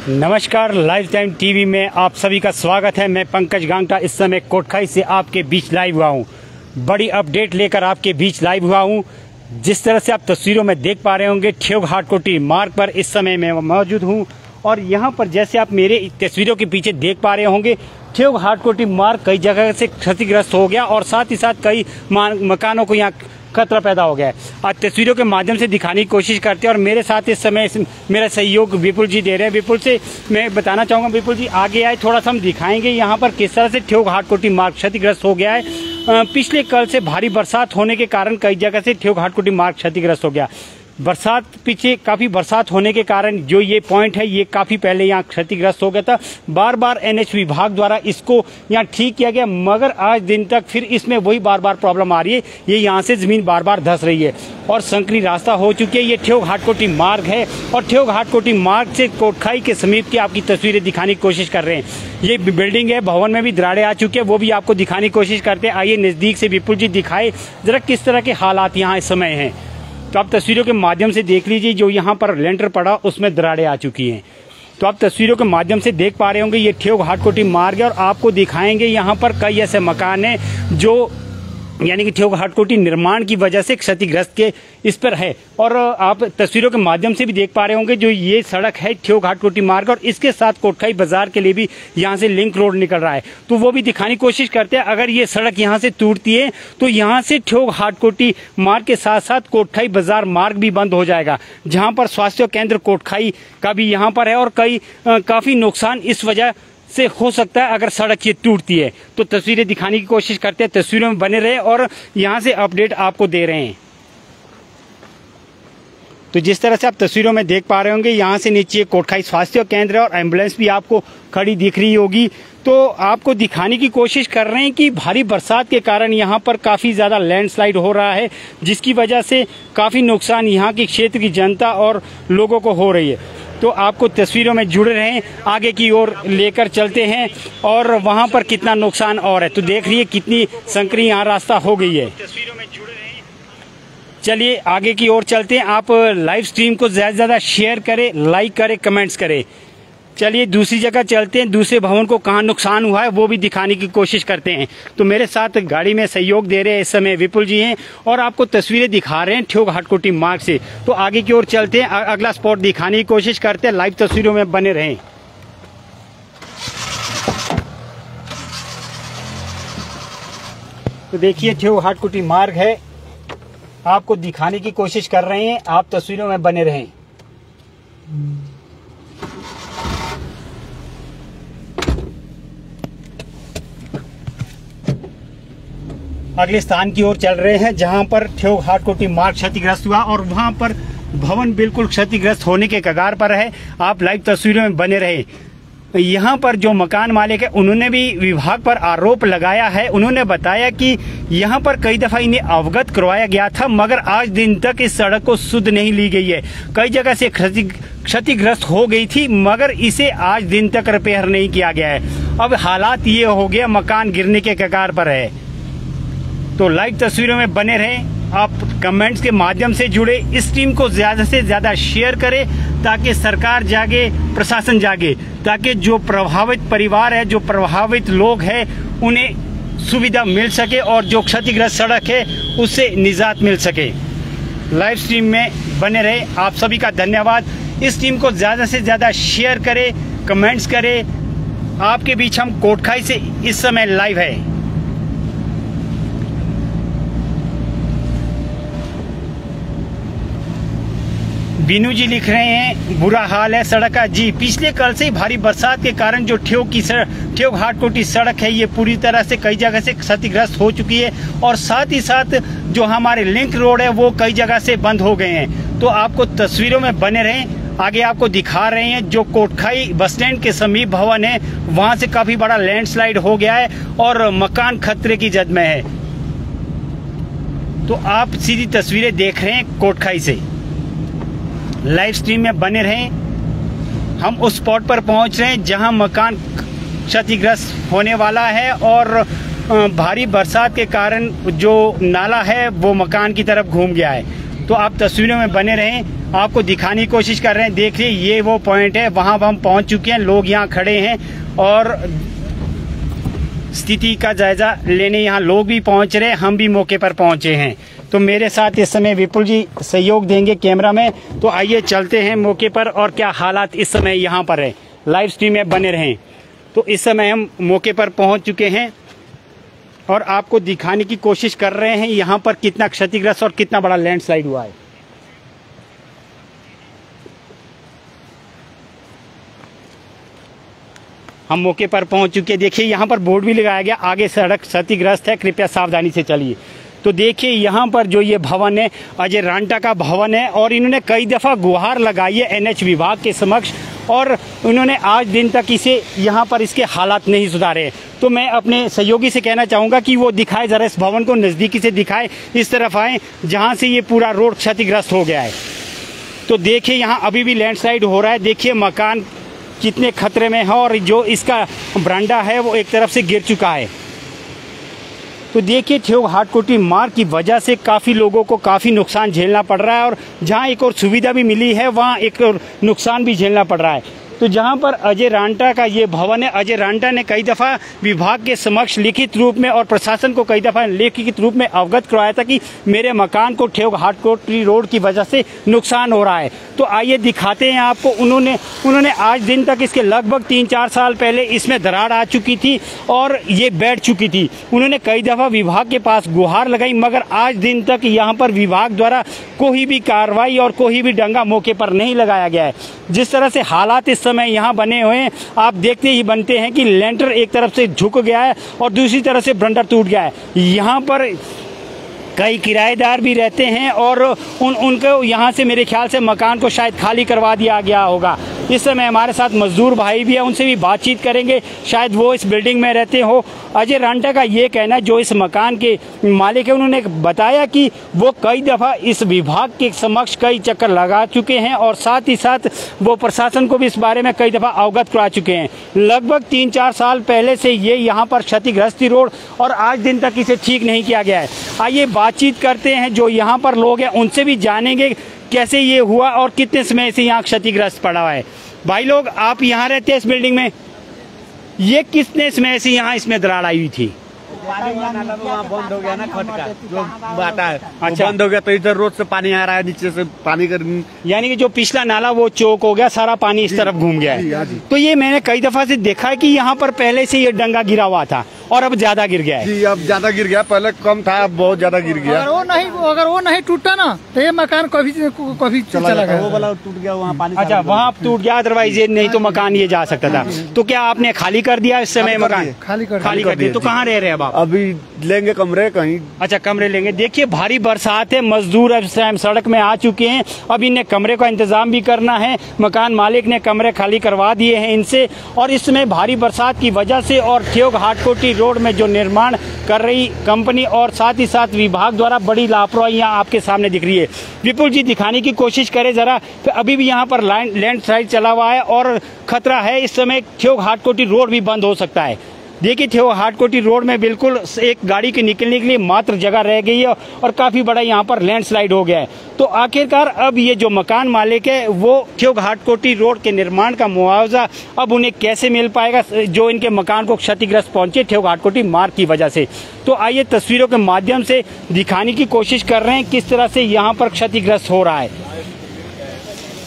नमस्कार, live time TV में आप सभी का स्वागत है। मैं पंकज गांगटा इस समय कोटखाई से आपके बीच लाइव हुआ हूं। बड़ी अपडेट लेकर आपके बीच लाइव हुआ हूं। जिस तरह से आप तस्वीरों में देख पा रहे होंगे, ठियोग हाटकोटी मार्ग पर इस समय मैं मौजूद हूं और यहां पर जैसे आप मेरे तस्वीरों के पीछे देख पा रहे होंगे, ठियोग हाटकोटी मार्ग कई जगह से क्षतिग्रस्त हो गया और साथ ही साथ कई मकानों को यहाँ खतरा पैदा हो गया है। आज तस्वीरों के माध्यम से दिखाने की कोशिश करते हैं और मेरे साथ इस समय मेरा सहयोग विपुल जी दे रहे हैं। विपुल से मैं बताना चाहूँगा, विपुल जी आगे आए, थोड़ा सा हम दिखाएंगे यहाँ पर किस तरह से ठियोग हाटकोटी मार्ग क्षतिग्रस्त हो गया है। पिछले कल से भारी बरसात होने के कारण कई जगह से ठियोग हाटकोटी मार्ग क्षतिग्रस्त हो गया। बरसात पीछे काफ़ी बरसात होने के कारण जो ये पॉइंट है ये काफ़ी पहले यहाँ क्षतिग्रस्त हो गया था। बार बार एनएच विभाग द्वारा इसको यहाँ ठीक किया गया, मगर आज दिन तक फिर इसमें वही बार बार प्रॉब्लम आ रही है। ये यहाँ से ज़मीन बार बार धंस रही है और संकरी रास्ता हो चुकी है। ये ठियोग हाटकोटी मार्ग है और ठियोग हाटकोटी मार्ग से कोटखाई के समीप की आपकी तस्वीरें दिखाने की कोशिश कर रहे हैं। ये बिल्डिंग है, भवन में भी दरारें आ चुकी है, वो भी आपको दिखाने की कोशिश करते हैं। आइए नज़दीक से विपुल जी दिखाए जरा किस तरह के हालात यहाँ इस समय हैं। तो आप तस्वीरों के माध्यम से देख लीजिए, जो यहाँ पर लेंटर पड़ा उसमें दरारें आ चुकी हैं। तो आप तस्वीरों के माध्यम से देख पा रहे होंगे, ये ठियोग हाटकोटी मार्ग है और आपको दिखाएंगे यहाँ पर कई ऐसे मकान हैं जो यानी कि ठियोग हाटकोटी निर्माण की वजह से क्षतिग्रस्त के इस पर है। और आप तस्वीरों के माध्यम से भी देख पा रहे होंगे, जो ये सड़क है ठियोग हाटकोटी मार्ग और इसके साथ कोटखाई बाजार के लिए भी यहाँ से लिंक रोड निकल रहा है, तो वो भी दिखाने की कोशिश करते हैं। अगर ये सड़क यहाँ से टूटती है तो यहाँ से ठियोग हाटकोटी मार्ग के साथ साथ कोटखाई बाजार मार्ग भी बंद हो जाएगा, जहाँ पर स्वास्थ्य केंद्र कोटखाई का भी यहाँ पर है और काफी नुकसान इस वजह से हो सकता है अगर सड़क ये टूटती है। तो तस्वीरें दिखाने की कोशिश करते हैं, तस्वीरों में बने रहे और यहाँ से अपडेट आपको दे रहे हैं। तो जिस तरह से आप तस्वीरों में देख पा रहे होंगे, यहाँ से नीचे कोटखाई स्वास्थ्य केंद्र और एम्बुलेंस भी आपको खड़ी दिख रही होगी। तो आपको दिखाने की कोशिश कर रहे हैं कि भारी बरसात के कारण यहाँ पर काफ़ी ज़्यादा लैंडस्लाइड हो रहा है, जिसकी वजह से काफ़ी नुकसान यहाँ के क्षेत्र की जनता और लोगों को हो रही है। तो आपको तस्वीरों में जुड़े रहें, आगे की ओर लेकर चलते हैं और वहाँ पर कितना नुकसान और है। तो देख रही है कितनी संकरी यहाँ रास्ता हो गई है। तस्वीरों में जुड़े रहें, चलिए आगे की ओर चलते हैं। आप लाइव स्ट्रीम को ज़्यादा से ज़्यादा शेयर करें, लाइक करें, कमेंट्स करें। चलिए दूसरी जगह चलते हैं, दूसरे भवन को कहाँ नुकसान हुआ है वो भी दिखाने की कोशिश करते हैं। तो मेरे साथ गाड़ी में सहयोग दे रहे हैं इस समय विपुल जी हैं और आपको तस्वीरें दिखा रहे हैं ठियोग हाटकोटी मार्ग से। तो आगे की ओर चलते हैं, अगला स्पॉट दिखाने की कोशिश करते हैं। लाइव तस्वीरों में बने रहें। तो देखिए ठियोग हाटकोटी मार्ग है, आपको दिखाने की कोशिश कर रहे हैं, आप तस्वीरों में बने रहें। अगले स्थान की ओर चल रहे हैं जहां पर ठियोग हाटकोटी मार्ग क्षतिग्रस्त हुआ और वहां पर भवन बिल्कुल क्षतिग्रस्त होने के कगार पर है। आप लाइव तस्वीरों में बने रहे। यहाँ पर जो मकान मालिक है उन्होंने भी विभाग पर आरोप लगाया है। उन्होंने बताया कि यहाँ पर कई दफा इन्हें अवगत करवाया गया था, मगर आज दिन तक इस सड़क को शुद्ध नहीं ली गई है। कई जगह से क्षतिग्रस्त हो गई थी, मगर इसे आज दिन तक रिपेयर नहीं किया गया है। अब हालात ये हो गया, मकान गिरने के कगार पर है। तो लाइव तस्वीरों में बने रहें, आप कमेंट्स के माध्यम से जुड़े, इस टीम को ज्यादा से ज्यादा शेयर करें ताकि सरकार जागे, प्रशासन जागे, ताकि जो प्रभावित परिवार है, जो प्रभावित लोग हैं, उन्हें सुविधा मिल सके और जो क्षतिग्रस्त सड़क है उससे निजात मिल सके। लाइव स्ट्रीम में बने रहे, आप सभी का धन्यवाद। इस टीम को ज्यादा से ज्यादा शेयर करें, कमेंट्स करें। आपके बीच हम कोटखाई से इस समय लाइव है। बीनू जी लिख रहे हैं, बुरा हाल है सड़क का। जी, पिछले कल से भारी बरसात के कारण जो ठियोग हाटकोटी सड़क है ये पूरी तरह से कई जगह से क्षतिग्रस्त हो चुकी है और साथ ही साथ जो हमारे लिंक रोड है वो कई जगह से बंद हो गए हैं। तो आपको तस्वीरों में बने रहें, आगे आपको दिखा रहे हैं जो कोटखाई बस स्टैंड के समीप भवन है वहां से काफी बड़ा लैंडस्लाइड हो गया है और मकान खतरे की जद में है। तो आप सीधी तस्वीरें देख रहे हैं कोटखाई से। लाइव स्ट्रीम में बने रहें, हम उस स्पॉट पर पहुंच रहे हैं जहां मकान क्षतिग्रस्त होने वाला है और भारी बरसात के कारण जो नाला है वो मकान की तरफ घूम गया है। तो आप तस्वीरों में बने रहें, आपको दिखाने की कोशिश कर रहे हैं। देखिए ये वो पॉइंट है, वहां हम पहुंच चुके हैं, लोग यहाँ खड़े हैं और स्थिति का जायजा लेने यहाँ लोग भी पहुंच रहे हैं, हम भी मौके पर पहुंचे हैं। तो मेरे साथ इस समय विपुल जी सहयोग देंगे कैमरा में। तो आइए चलते हैं मौके पर और क्या हालात इस समय यहाँ पर है, लाइव स्ट्रीम में बने रहें। तो इस समय हम मौके पर पहुंच चुके हैं और आपको दिखाने की कोशिश कर रहे हैं यहाँ पर कितना क्षतिग्रस्त और कितना बड़ा लैंडस्लाइड हुआ है। हम मौके पर पहुंच चुके हैं। देखिए यहाँ पर बोर्ड भी लगाया गया, आगे सड़क क्षतिग्रस्त है, कृपया सावधानी से चलिए। तो देखिए यहाँ पर जो ये भवन है अजय रांटा का भवन है और इन्होंने कई दफ़ा गुहार लगाई है एनएच विभाग के समक्ष और उन्होंने आज दिन तक इसे यहाँ पर इसके हालात नहीं सुधारे। तो मैं अपने सहयोगी से कहना चाहूँगा कि वो दिखाए, ज़रा इस भवन को नज़दीकी से दिखाए, इस तरफ आए जहाँ से ये पूरा रोड क्षतिग्रस्त हो गया है। तो देखिए यहाँ अभी भी लैंडस्लाइड हो रहा है। देखिए मकान कितने खतरे में है और जो इसका बरामदा है वो एक तरफ से गिर चुका है। तो देखिए ठियोग हाटकोटी मार्ग की वजह से काफ़ी लोगों को काफ़ी नुकसान झेलना पड़ रहा है और जहां एक और सुविधा भी मिली है वहां एक और नुकसान भी झेलना पड़ रहा है। तो जहां पर अजय रांटा का ये भवन है, अजय रांटा ने कई दफ़ा विभाग के समक्ष लिखित रूप में और प्रशासन को कई दफ़ा लिखित रूप में अवगत करवाया था कि मेरे मकान को ठियोग हाटकोटी रोड की वजह से नुकसान हो रहा है। तो आइए दिखाते हैं आपको। उन्होंने आज दिन तक इसके लगभग 3-4 साल पहले इसमें दरार आ चुकी थी और ये बैठ चुकी थी। उन्होंने कई दफ़ा विभाग के पास गुहार लगाई मगर आज दिन तक यहाँ पर विभाग द्वारा कोई भी कार्रवाई और कोई भी डंगा मौके पर नहीं लगाया गया है। जिस तरह से हालात इस समय यहाँ बने हुए हैं, आप देखते ही बनते हैं कि लेंटर एक तरफ से झुक गया है और दूसरी तरफ से बरंडा टूट गया है। यहाँ पर कई किराएदार भी रहते हैं और उनको यहाँ से मेरे ख्याल से मकान को शायद खाली करवा दिया गया होगा। इस समय हमारे साथ मजदूर भाई भी है, उनसे भी बातचीत करेंगे, शायद वो इस बिल्डिंग में रहते हो। अजय रांटा का ये कहना है, जो इस मकान के मालिक है, उन्होंने बताया कि वो कई दफ़ा इस विभाग के समक्ष कई चक्कर लगा चुके हैं और साथ ही साथ वो प्रशासन को भी इस बारे में कई दफ़ा अवगत करा चुके हैं। लगभग 3-4 साल पहले से ये यहाँ पर क्षतिग्रस्त रोड और आज दिन तक इसे ठीक नहीं किया गया है। आइए बातचीत करते हैं, जो यहाँ पर लोग हैं उनसे भी जानेंगे कैसे ये हुआ और कितने समय से यहाँ क्षतिग्रस्त पड़ा हुआ है। भाई लोग, आप यहाँ रहते हैं इस बिल्डिंग में, ये कितने समय से यहाँ इसमें दरार आई हुई थी? वहाँ बंद हो गया ना, खट का जो आता है अच्छा बंद हो गया, तो इधर रोड से पानी आ रहा है, नीचे से पानी कर, यानी कि जो पिछला नाला वो चौक हो गया, सारा पानी इस तरफ घूम गया है। तो ये मैंने कई दफा से देखा है कि यहाँ पर पहले से ये डंगा गिरा हुआ था और अब ज्यादा गिर गया है। जी अब ज्यादा गिर गया, पहले कम था अब बहुत ज्यादा गिर गया। अगर वो नहीं टूटा ना तो ये मकान कभी चला गया, वो वाला टूट गया, वहाँ पानी। अच्छा वहाँ टूट गया, अदरवाइज ये नहीं तो मकान ये जा सकता था। तो क्या आपने खाली कर दिया इस समय मकान? खाली कर दिया। तो कहाँ रह रहे हैं अब आप? अभी लेंगे कमरे कहीं। अच्छा कमरे लेंगे। देखिए भारी बरसात है, मजदूर अब सड़क में आ चुके हैं, अब इन्हें कमरे का इंतजाम भी करना है। मकान मालिक ने कमरे खाली करवा दिए हैं इनसे और इस समय भारी बरसात की वजह से और ठियोग हाटकोटी रोड में जो निर्माण कर रही कंपनी और साथ ही साथ विभाग द्वारा बड़ी लापरवाही यहाँ आपके सामने दिख रही है। विपुल जी दिखाने की कोशिश करें जरा। तो अभी भी यहाँ पर लैंडस्लाइड चला हुआ है और खतरा है, इस समय ठियोग हाटकोटी रोड भी बंद हो सकता है। देखिए ठियोग हाटकोटी रोड में बिल्कुल एक गाड़ी के निकलने के लिए मात्र जगह रह गई है और काफी बड़ा यहाँ पर लैंडस्लाइड हो गया है। तो आखिरकार अब ये जो मकान मालिक है वो ठियोग हाटकोटी रोड के निर्माण का मुआवजा अब उन्हें कैसे मिल पाएगा, जो इनके मकान को क्षतिग्रस्त पहुंचे ठियोग हाटकोटी मार्ग की वजह से। तो आइए तस्वीरों के माध्यम से दिखाने की कोशिश कर रहे हैं किस तरह से यहाँ पर क्षतिग्रस्त हो रहा है।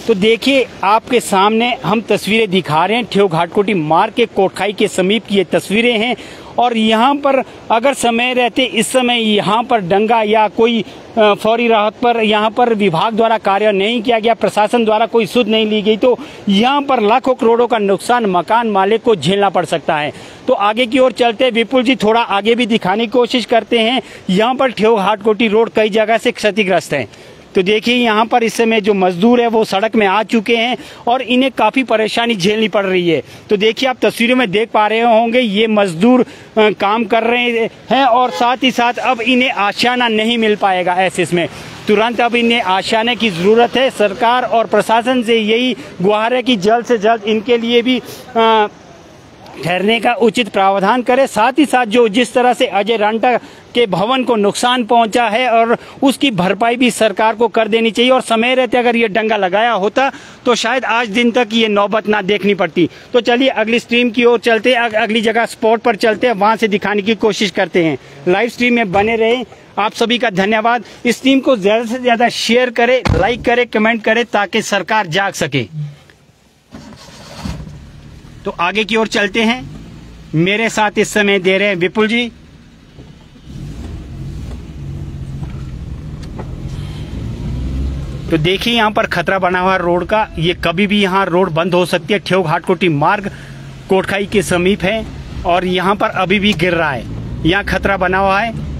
तो देखिए आपके सामने हम तस्वीरें दिखा रहे हैं, ठियोग हाटकोटी मार्ग के कोटखाई के समीप की ये तस्वीरें हैं और यहाँ पर अगर समय रहते इस समय यहाँ पर डंगा या कोई फौरी राहत पर यहाँ पर विभाग द्वारा कार्य नहीं किया गया, प्रशासन द्वारा कोई सुध नहीं ली गई, तो यहाँ पर लाखों करोड़ों का नुकसान मकान मालिक को झेलना पड़ सकता है। तो आगे की ओर चलते विपुल जी थोड़ा आगे भी दिखाने की कोशिश करते हैं। यहाँ पर ठियोग हाटकोटी रोड कई जगह से क्षतिग्रस्त है। तो देखिए यहाँ पर इस समय जो मजदूर है वो सड़क में आ चुके हैं और इन्हें काफ़ी परेशानी झेलनी पड़ रही है। तो देखिए आप तस्वीरों में देख पा रहे होंगे ये मजदूर काम कर रहे हैं और साथ ही साथ अब इन्हें आशियाना नहीं मिल पाएगा। ऐसे इसमें तुरंत अब इन्हें आशियाने की ज़रूरत है। सरकार और प्रशासन से यही गुहार है कि जल्द से जल्द इनके लिए भी ठहरने का उचित प्रावधान करे। साथ ही साथ जो जिस तरह से अजय रांटा के भवन को नुकसान पहुंचा है और उसकी भरपाई भी सरकार को कर देनी चाहिए, और समय रहते अगर ये डंगा लगाया होता तो शायद आज दिन तक ये नौबत ना देखनी पड़ती। तो चलिए अगली स्ट्रीम की ओर चलते, अगली जगह स्पॉट पर चलते हैं, वहां से दिखाने की कोशिश करते हैं। लाइव स्ट्रीम में बने रहे। आप सभी का धन्यवाद। इस स्ट्रीम को ज्यादा से ज्यादा शेयर करें, लाइक करें, कमेंट करें ताकि सरकार जाग सके। तो आगे की ओर चलते हैं। मेरे साथ इस समय दे रहे हैं विपुल जी। तो देखिए यहाँ पर खतरा बना हुआ रोड का, ये कभी भी यहाँ रोड बंद हो सकती है। ठेऊ घाटकोटी मार्ग कोटखाई के समीप है और यहाँ पर अभी भी गिर रहा है, यहाँ खतरा बना हुआ है।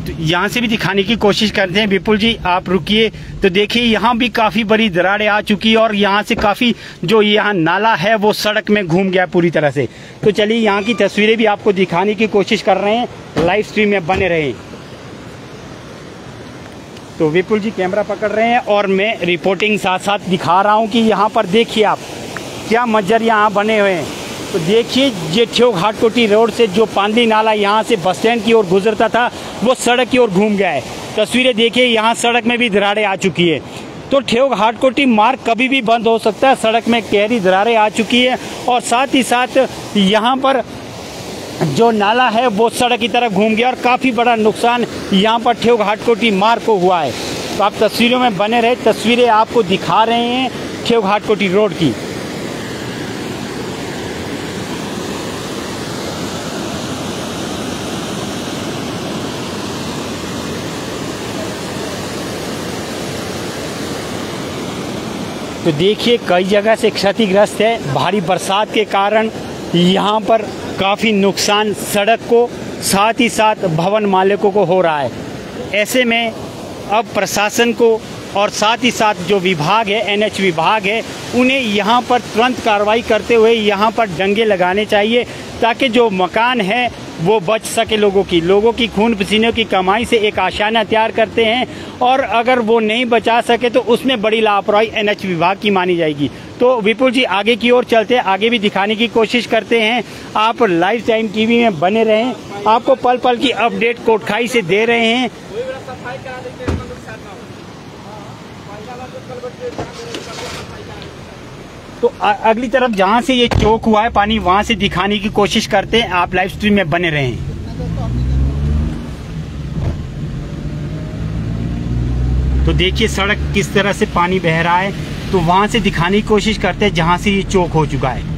तो यहाँ से भी दिखाने की कोशिश करते हैं। विपुल जी आप रुकिए। तो देखिए यहाँ भी काफी बड़ी दरारें आ चुकी है और यहाँ से काफी जो यहाँ नाला है वो सड़क में घूम गया पूरी तरह से। तो चलिए यहाँ की तस्वीरें भी आपको दिखाने की कोशिश कर रहे हैं। लाइव स्ट्रीम में बने रहे। तो विपुल जी कैमरा पकड़ रहे हैं और मैं रिपोर्टिंग साथ साथ दिखा रहा हूँ कि यहाँ पर देखिए आप क्या मंजर यहाँ बने हुए हैं। तो देखिए ये ठेऊ घाटकोटी रोड से जो पांदी नाला यहाँ से बस स्टैंड की ओर गुजरता था वो सड़क की ओर घूम गया है। तस्वीरें देखिए यहाँ सड़क में भी दरारें आ चुकी है। तो ठेऊ घाटकोटी मार्ग कभी भी बंद हो सकता है। सड़क में गहरी दरारें आ चुकी है और साथ ही साथ यहाँ पर जो नाला है वो सड़क की तरफ घूम गया और काफ़ी बड़ा नुकसान यहाँ पर ठेऊ घाटकोटी मार्ग को हुआ है। तो आप तस्वीरों में बने रहे। तस्वीरें आपको दिखा रहे हैं ठेऊ घाटकोटी रोड की। तो देखिए कई जगह से क्षतिग्रस्त है। भारी बरसात के कारण यहाँ पर काफ़ी नुकसान सड़क को साथ ही साथ भवन मालिकों को हो रहा है। ऐसे में अब प्रशासन को और साथ ही साथ जो विभाग है एनएच विभाग है उन्हें यहाँ पर तुरंत कार्रवाई करते हुए यहाँ पर डंगे लगाने चाहिए ताकि जो मकान है वो बच सके। लोगों की खून पसीने की कमाई से एक आशियाना तैयार करते हैं और अगर वो नहीं बचा सके तो उसमें बड़ी लापरवाही एनएच विभाग की मानी जाएगी। तो विपुल जी आगे की ओर चलते हैं, आगे भी दिखाने की कोशिश करते हैं। आप लाइव टाइम टीवी में बने रहें, आपको पल पल की अपडेट कोटखाई से दे रहे हैं। तो अगली तरफ जहां से ये चौक हुआ है पानी वहां से दिखाने की कोशिश करते हैं। आप लाइव स्ट्रीम में बने रहें। तो देखिए सड़क किस तरह से पानी बह रहा है, तो वहां से दिखाने की कोशिश करते हैं जहां से ये चौक हो चुका है।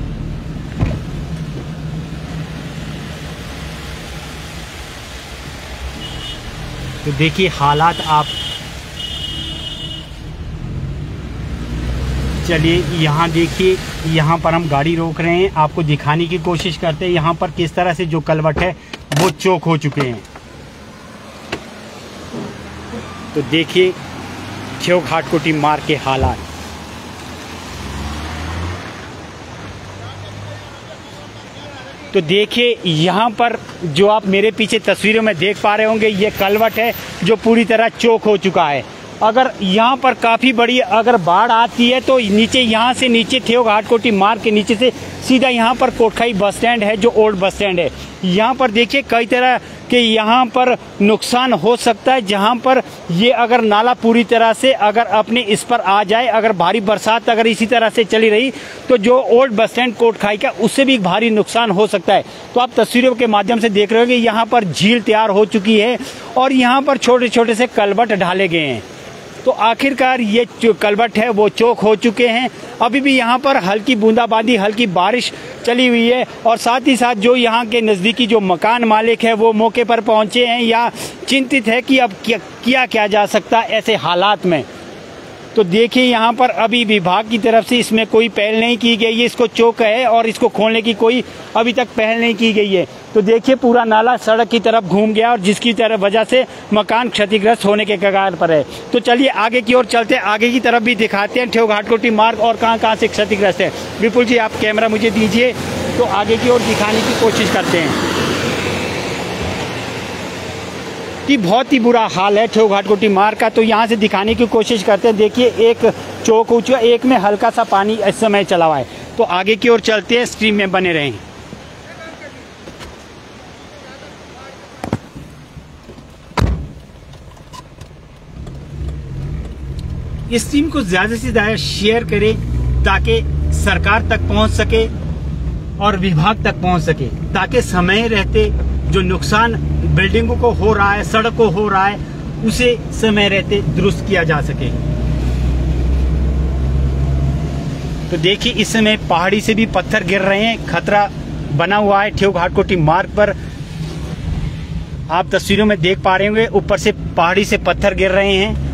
तो देखिए हालात आप चलिए यहाँ देखिए, यहाँ पर हम गाड़ी रोक रहे हैं, आपको दिखाने की कोशिश करते हैं यहाँ पर किस तरह से जो कलवट है वो चौक हो चुके हैं। तो देखिए ठेऊ घाटकोटी मार्ग के हालात। तो देखिए यहाँ पर जो आप मेरे पीछे तस्वीरों में देख पा रहे होंगे ये कलवट है जो पूरी तरह चौक हो चुका है। अगर यहाँ पर काफ़ी बड़ी अगर बाढ़ आती है तो नीचे यहाँ से नीचे ठेऊ घाटकोटी मार्ग के नीचे से सीधा यहाँ पर कोटखाई बस स्टैंड है जो ओल्ड बस स्टैंड है। यहाँ पर देखिए कई तरह के यहाँ पर नुकसान हो सकता है जहाँ पर ये अगर नाला पूरी तरह से अगर अपने इस पर आ जाए, अगर भारी बरसात अगर इसी तरह से चली रही तो जो ओल्ड बस स्टैंड कोटखाई का उससे भी भारी नुकसान हो सकता है। तो आप तस्वीरों के माध्यम से देख रहे हो कि यहाँ पर झील तैयार हो चुकी है और यहाँ पर छोटे छोटे से कलवट ढाले गए हैं। तो आखिरकार ये जो कलवट है वो चौक हो चुके हैं। अभी भी यहाँ पर हल्की बूंदाबांदी हल्की बारिश चली हुई है और साथ ही साथ जो यहाँ के नज़दीकी जो मकान मालिक है वो मौके पर पहुँचे हैं या चिंतित है कि अब क्या जा सकता है ऐसे हालात में। तो देखिए यहाँ पर अभी विभाग की तरफ से इसमें कोई पहल नहीं की गई है, इसको चौक है और इसको खोलने की कोई अभी तक पहल नहीं की गई है। तो देखिए पूरा नाला सड़क की तरफ घूम गया और जिसकी तरफ वजह से मकान क्षतिग्रस्त होने के कगार पर है। तो चलिए आगे की ओर चलते हैं, आगे की तरफ भी दिखाते हैं ठेऊ घाटकोटी मार्ग और कहाँ से क्षतिग्रस्त है। विपुल जी आप कैमरा मुझे दीजिए, तो आगे की ओर दिखाने की कोशिश करते हैं। कि बहुत ही बुरा हाल है ठेऊ घाटकोटी मार्ग का। तो यहाँ से दिखाने की कोशिश करते हैं। देखिए एक चौक ऊंचा, एक में हल्का सा पानी इस समय चला हुआ है। तो आगे की ओर चलते हैं, स्ट्रीम में बने रहें। इस स्ट्रीम को ज़्यादा से ज़्यादा शेयर करें ताकि सरकार तक पहुंच सके और विभाग तक पहुंच सके, ताकि समय रहते जो नुकसान बिल्डिंगों को हो रहा है, सड़क को हो रहा है, उसे समय रहते दुरुस्त किया जा सके। तो देखिए इस समय पहाड़ी से भी पत्थर गिर रहे हैं, खतरा बना हुआ है ठेऊ घाटकोटी मार्ग पर। आप तस्वीरों में देख पा रहे होंगे, ऊपर से पहाड़ी से पत्थर गिर रहे हैं।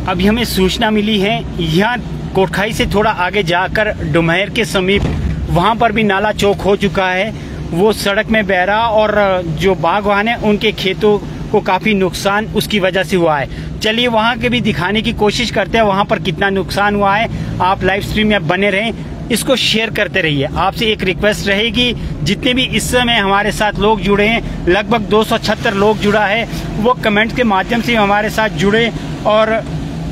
अभी हमें सूचना मिली है, यहाँ कोटखाई से थोड़ा आगे जाकर डुमहर के समीप वहाँ पर भी नाला चौक हो चुका है, वो सड़क में बह रहा और जो बागवान है उनके खेतों को काफ़ी नुकसान उसकी वजह से हुआ है। चलिए वहाँ के भी दिखाने की कोशिश करते हैं वहाँ पर कितना नुकसान हुआ है। आप लाइव स्ट्रीम में बने रहें, इसको शेयर करते रहिए। आपसे एक रिक्वेस्ट रहेगी, जितने भी इस समय हमारे साथ लोग जुड़े हैं, लगभग 276 लोग जुड़ा है, वो कमेंट के माध्यम से हमारे साथ जुड़े और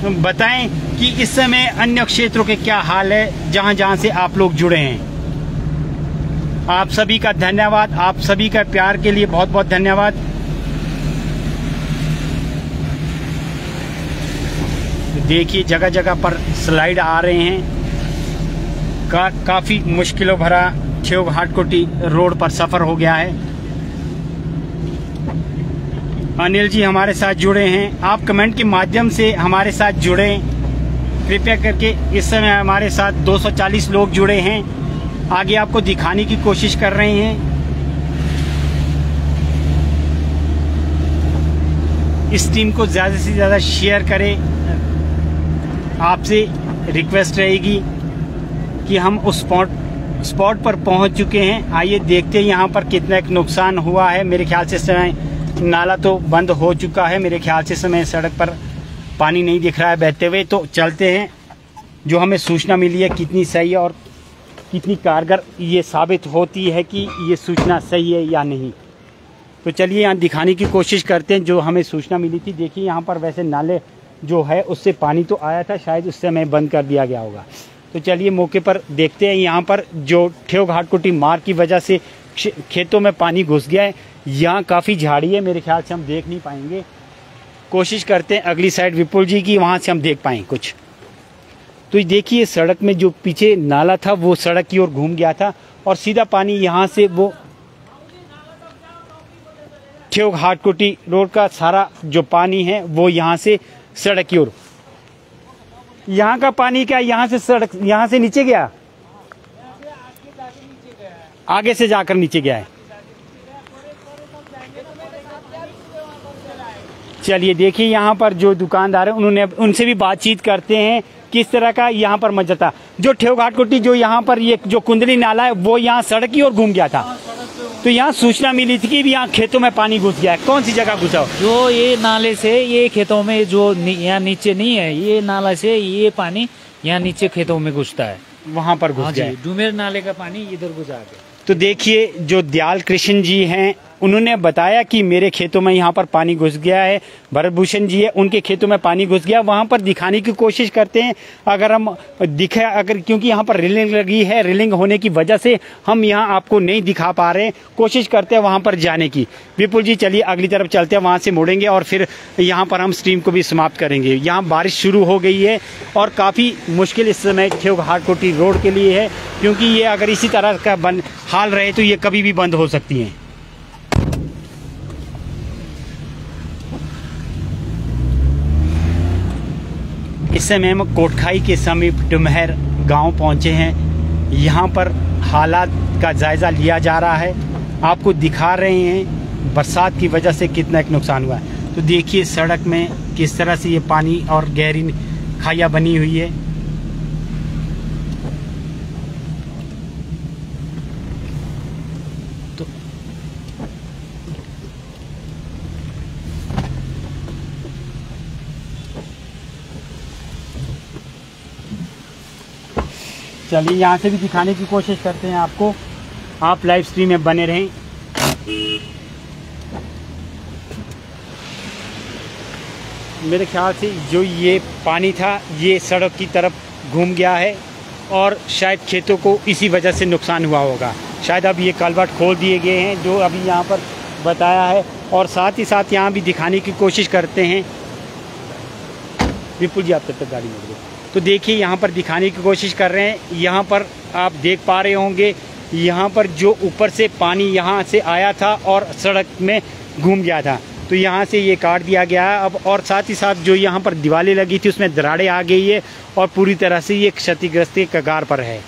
बताएं कि इस समय अन्य क्षेत्रों के क्या हाल है जहां जहां से आप लोग जुड़े हैं। आप सभी का धन्यवाद, आप सभी का प्यार के लिए बहुत बहुत धन्यवाद। देखिए जगह जगह पर स्लाइड आ रहे हैं। काफी मुश्किलों भरा ठेऊ घाटकोटी रोड पर सफर हो गया है। अनिल जी हमारे साथ जुड़े हैं, आप कमेंट के माध्यम से हमारे साथ जुड़े कृपया करके। इस समय हमारे साथ 240 लोग जुड़े हैं, आगे आपको दिखाने की कोशिश कर रहे हैं। इस टीम को ज़्यादा से ज़्यादा शेयर करें, आपसे रिक्वेस्ट रहेगी कि हम उस स्पॉट पर पहुंच चुके हैं। आइए देखते हैं यहाँ पर कितना एक नुकसान हुआ है। मेरे ख्याल से समय नाला तो बंद हो चुका है, मेरे ख्याल से समय सड़क पर पानी नहीं दिख रहा है बहते हुए। तो चलते हैं, जो हमें सूचना मिली है कितनी सही है और कितनी कारगर ये साबित होती है कि ये सूचना सही है या नहीं। तो चलिए यहाँ दिखाने की कोशिश करते हैं जो हमें सूचना मिली थी। देखिए यहाँ पर वैसे नाले जो है उससे पानी तो आया था, शायद उस समय बंद कर दिया गया होगा। तो चलिए मौके पर देखते हैं। यहाँ पर जो ठेऊ घाटकोटी मार्ग की वजह से खेतों में पानी घुस गया है, यहाँ काफ़ी झाड़ी है, मेरे ख्याल से हम देख नहीं पाएंगे। कोशिश करते हैं अगली साइड विपुल जी की, वहाँ से हम देख पाएँ कुछ। तो देखिए सड़क में जो पीछे नाला था वो सड़क की ओर घूम गया था और सीधा पानी यहाँ से वो ठेऊ घाटकोटी रोड का सारा जो पानी है वो यहाँ से सड़क की ओर। यहाँ का पानी क्या यहाँ से सड़क यहाँ से नीचे गया, आगे से जाकर नीचे गया है। चलिए देखिए यहाँ पर जो दुकानदार है उन्होंने, उनसे भी बातचीत करते हैं किस तरह का यहाँ पर मजा। जो ठेऊ घाटकोटी जो यहाँ पर ये जो कुंडली नाला है वो यहाँ सड़क की ओर घूम गया था। तो यहाँ सूचना मिली थी कि यहाँ खेतों में पानी घुस गया है। कौन सी जगह घुसा? जो ये नाले से ये खेतों में जो यहाँ नीचे नहीं है, ये नाला से ये पानी यहाँ नीचे खेतों में घुसता है, वहाँ पर घुस गया। डुमेर नाले का पानी इधर घुस आ गया। तो देखिए जो दयाल कृष्ण जी हैं उन्होंने बताया कि मेरे खेतों में यहाँ पर पानी घुस गया है। भरत भूषण जी है, उनके खेतों में पानी घुस गया। वहाँ पर दिखाने की कोशिश करते हैं अगर हम दिखे, अगर क्योंकि यहाँ पर रेलिंग लगी है, रेलिंग होने की वजह से हम यहाँ आपको नहीं दिखा पा रहे हैं। कोशिश करते हैं वहाँ पर जाने की। विपुल जी चलिए अगली तरफ चलते हैं, वहाँ से मुड़ेंगे और फिर यहाँ पर हम स्ट्रीम को भी समाप्त करेंगे। यहाँ बारिश शुरू हो गई है और काफ़ी मुश्किल इस समय ठेऊ घाटकोटी रोड के लिए है, क्योंकि ये अगर इसी तरह का हाल रहे तो ये कभी भी बंद हो सकती हैं। इस समय हम कोटखाई के समीप डुमहर गांव पहुंचे हैं। यहाँ पर हालात का जायज़ा लिया जा रहा है, आपको दिखा रहे हैं बरसात की वजह से कितना एक नुकसान हुआ है। तो देखिए सड़क में किस तरह से ये पानी और गहरी खाइयाँ बनी हुई है। चलिए यहाँ से भी दिखाने की कोशिश करते हैं आपको। आप लाइव स्ट्रीम में बने रहें। मेरे ख्याल से जो ये पानी था ये सड़क की तरफ घूम गया है और शायद खेतों को इसी वजह से नुकसान हुआ होगा। शायद अब ये कलवर्ट खोल दिए गए हैं जो अभी यहाँ पर बताया है, और साथ ही साथ यहाँ भी दिखाने की कोशिश करते हैं। विपुल जी आप तब तक गाड़ी में दो। तो देखिए यहाँ पर दिखाने की कोशिश कर रहे हैं। यहाँ पर आप देख पा रहे होंगे, यहाँ पर जो ऊपर से पानी यहाँ से आया था और सड़क में घूम गया था, तो यहाँ से ये काट दिया गया है अब। और साथ ही साथ जो यहाँ पर दीवारें लगी थी उसमें दरारें आ गई है और पूरी तरह से ये क्षतिग्रस्त के कगार पर है।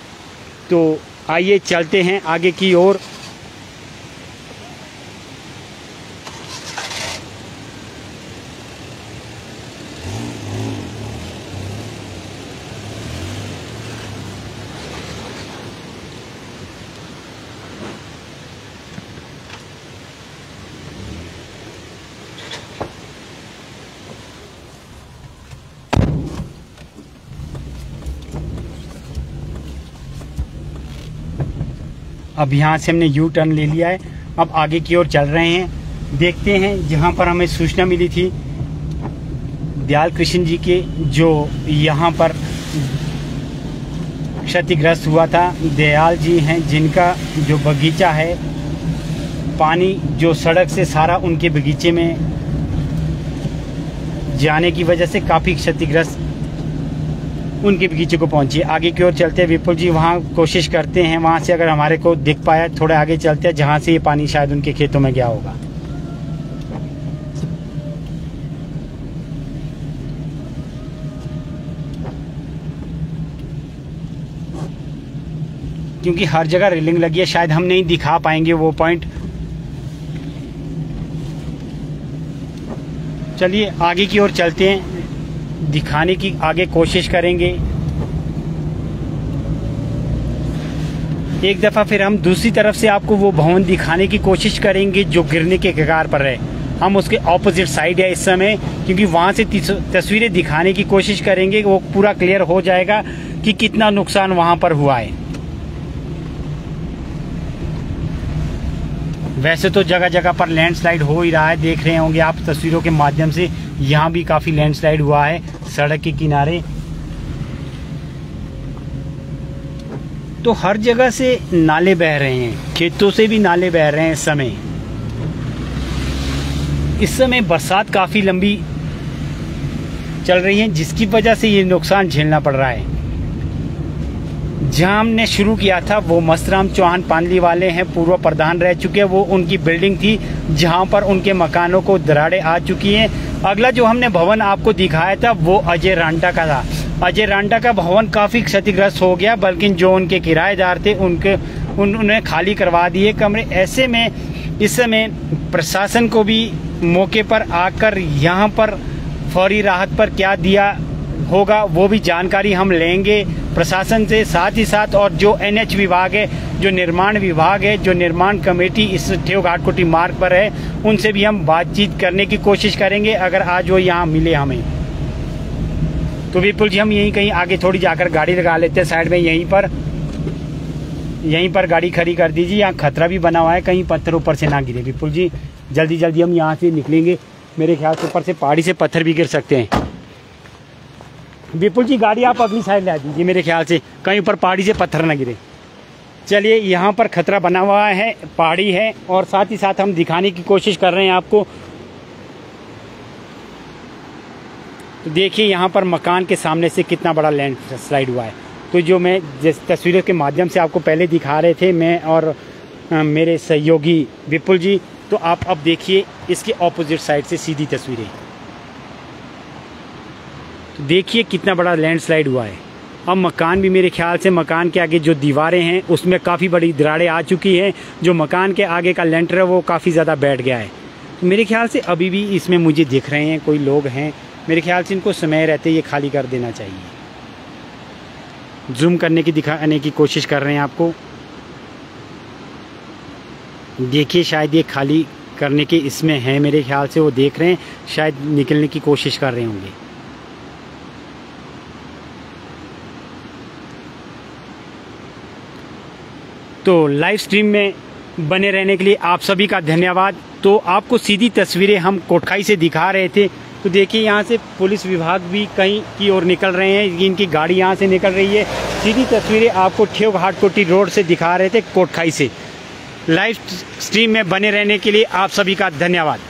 तो आइए चलते हैं आगे की ओर। अब यहाँ से हमने यू टर्न ले लिया है, अब आगे की ओर चल रहे हैं। देखते हैं जहाँ पर हमें सूचना मिली थी दयाल कृष्ण जी के, जो यहाँ पर क्षतिग्रस्त हुआ था। दयाल जी हैं जिनका जो बगीचा है, पानी जो सड़क से सारा उनके बगीचे में जाने की वजह से काफ़ी क्षतिग्रस्त उनके बगीचे को पहुंची। आगे की ओर चलते हैं विपुल जी, वहाँ कोशिश करते हैं वहाँ से अगर हमारे को दिख पाया थोड़े आगे चलते हैं जहाँ से ये पानी शायद उनके खेतों में गया होगा। क्योंकि हर जगह रेलिंग लगी है, शायद हम नहीं दिखा पाएंगे वो पॉइंट। चलिए आगे की ओर चलते हैं, दिखाने की आगे कोशिश करेंगे। एक दफ़ा फिर हम दूसरी तरफ से आपको वो भवन दिखाने की कोशिश करेंगे जो गिरने के कगार पर है। हम उसके ऑपोजिट साइड है इस समय, क्योंकि वहाँ से तस्वीरें दिखाने की कोशिश करेंगे, वो पूरा क्लियर हो जाएगा कि कितना नुकसान वहाँ पर हुआ है। वैसे तो जगह जगह पर लैंडस्लाइड हो ही रहा है, देख रहे होंगे आप तस्वीरों के माध्यम से। यहाँ भी काफ़ी लैंडस्लाइड हुआ है सड़क के किनारे। तो हर जगह से नाले बह रहे हैं, खेतों से भी नाले बह रहे हैं इस समय बरसात काफ़ी लंबी चल रही है, जिसकी वजह से ये नुकसान झेलना पड़ रहा है। जहाँ हमने शुरू किया था वो मस्तराम चौहान पानली वाले हैं, पूर्व प्रधान रह चुके हैं। वो उनकी बिल्डिंग थी जहाँ पर उनके मकानों को दरारें आ चुकी हैं। अगला जो हमने भवन आपको दिखाया था वो अजय रांटा का था। अजय रांटा का भवन काफ़ी क्षतिग्रस्त हो गया, बल्कि जो उनके किराएदार थे उन्होंने खाली करवा दिए कमरे। ऐसे में इस समय प्रशासन को भी मौके पर आकर यहाँ पर फौरी राहत पर क्या दिया होगा वो भी जानकारी हम लेंगे प्रशासन से। साथ ही साथ और जो एनएच विभाग है, जो निर्माण विभाग है, जो निर्माण कमेटी इस ठेव घाटकोटी मार्ग पर है, उनसे भी हम बातचीत करने की कोशिश करेंगे अगर आज वो यहाँ मिले हमें। तो विपुल जी हम यहीं कहीं आगे थोड़ी जाकर गाड़ी लगा लेते हैं साइड में, यहीं पर गाड़ी खड़ी कर दीजिए। यहाँ खतरा भी बना हुआ है, कहीं पत्थर ऊपर से ना गिरे। विपुल जी जल्दी जल्दी हम यहाँ से निकलेंगे, मेरे ख्याल से ऊपर से पहाड़ी से पत्थर भी गिर सकते हैं। विपुल जी गाड़ी आप अगली साइड ला दीजिए, मेरे ख्याल से कहीं ऊपर पहाड़ी से पत्थर न गिरे। चलिए यहाँ पर खतरा बना हुआ है, पहाड़ी है, और साथ ही साथ हम दिखाने की कोशिश कर रहे हैं आपको। तो देखिए यहाँ पर मकान के सामने से कितना बड़ा लैंड स्लाइड हुआ है। तो जो मैं जिस तस्वीरों के माध्यम से आपको पहले दिखा रहे थे, मैं और मेरे सहयोगी विपुल जी, तो आप अब देखिए इसके ऑपोजिट साइड से सीधी तस्वीरें। तो देखिए कितना बड़ा लैंडस्लाइड हुआ है। अब मकान भी मेरे ख्याल से, मकान के आगे जो दीवारें हैं उसमें काफ़ी बड़ी दरारें आ चुकी हैं। जो मकान के आगे का लेंटर है वो काफ़ी ज़्यादा बैठ गया है। तो मेरे ख्याल से अभी भी इसमें मुझे दिख रहे हैं कोई लोग हैं, मेरे ख्याल से इनको समय रहते ये खाली कर देना चाहिए। जूम करने की दिखाने की कोशिश कर रहे हैं आपको, देखिए शायद ये खाली करने के इसमें है, मेरे ख्याल से वो देख रहे हैं, शायद निकलने की कोशिश कर रहे होंगे। तो लाइव स्ट्रीम में बने रहने के लिए आप सभी का धन्यवाद। तो आपको सीधी तस्वीरें हम कोटखाई से दिखा रहे थे। तो देखिए यहाँ से पुलिस विभाग भी कहीं की ओर निकल रहे हैं, इनकी गाड़ी यहाँ से निकल रही है। सीधी तस्वीरें आपको ठेव घाटकोटी रोड से दिखा रहे थे कोटखाई से। लाइव स्ट्रीम में बने रहने के लिए आप सभी का धन्यवाद।